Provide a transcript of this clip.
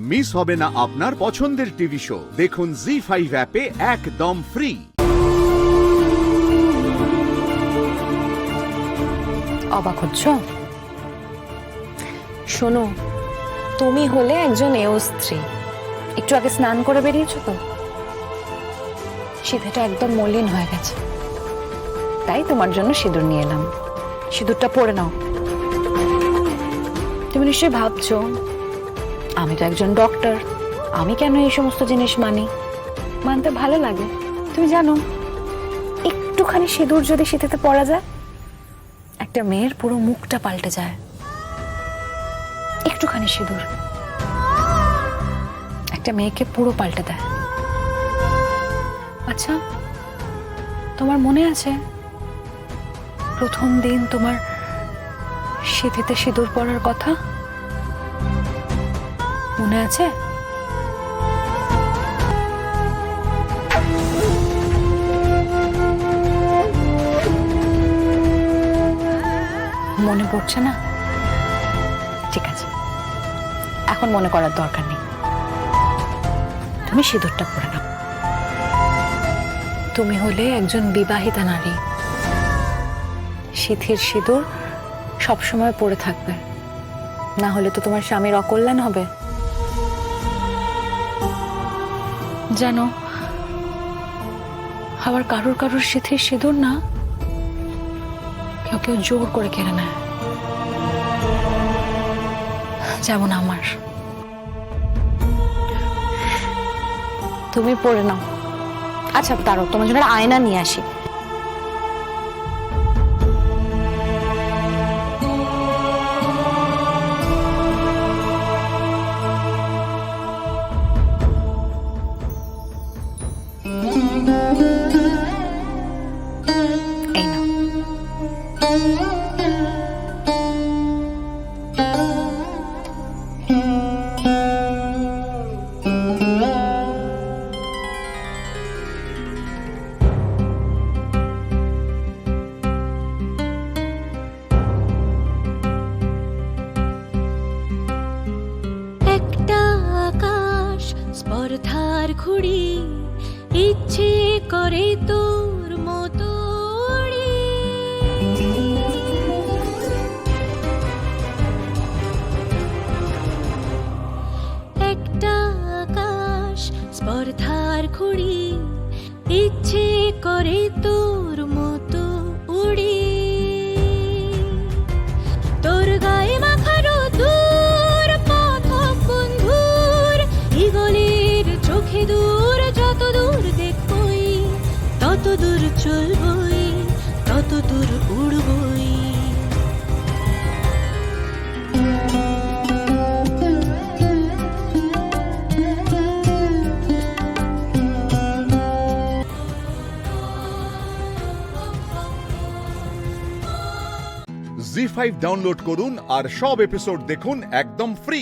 Miss হবে না আপনার পছন্দের টিভি শো। দেখুন জি5 অ্যাপে একদম ফ্রি। অবাক হচ্ছ? শোনো, তুমি হলে একজন এও স্ত্রী। একটু আগে স্নান করে বেরিয়েছো তো, সিঁথিটা একদম মলিন হয়ে গেছে, তাই তোমার জন্য সিঁদুর নিয়ে এলাম। সিঁদুরটা পরে নাও। তুমি নিশ্চয়ই ভাবছো আমি তো একজন ডক্টর, আমি কেন এই সমস্ত জিনিস মানি? মানতে ভালো লাগে। তুমি জানো, একটুখানি সিঁদুর যদি সিঁথিতে পরা যায়, একটা মেয়ের পুরো মুখটা পাল্টে যায়। একটুখানি সিঁদুর একটা মেয়েকে পুরো পাল্টে দেয়। আচ্ছা, তোমার মনে আছে প্রথম দিন তোমার সিঁথিতে সিঁদুর পরার কথা? মনে আছে? মনে পড়ছে না? ঠিক আছে, এখন মনে করার দরকার নেই। তুমি সিঁদুরটা পরে নাও। তুমি হলে একজন বিবাহিতা নারী, সিঁথির সিঁদুর সবসময় পরে থাকবে, না হলে তো তোমার স্বামীর অকল্যাণ হবে। জানো, আবার কারোর কারোর সিঁথির সিঁদুর না কেউ কেউ জোর করে কেড়ে নেয়, যেমন আমার। তুমি পরে নাও। আচ্ছা তারও তোমার জন্য আয়না নিয়ে আসি। এই নাও। একটা আকাশ স্পর্ধার ঘুড়ি, ইচ্ছে করে তোর মতো উড়ি। একটা আকাশ স্পর্ধার ঘুড়ি, ইচ্ছে করে তোর মতো উড়ি। তোর গায়ে মাখানো দূর পথক বন্ধুর ইগলের চোখে দূর, যত দূর দেখবই তত দূর চলবই, তত দূর উড়বই। জি5 ডাউনলোড করুন আর সব এপিসোড দেখুন একদম ফ্রি।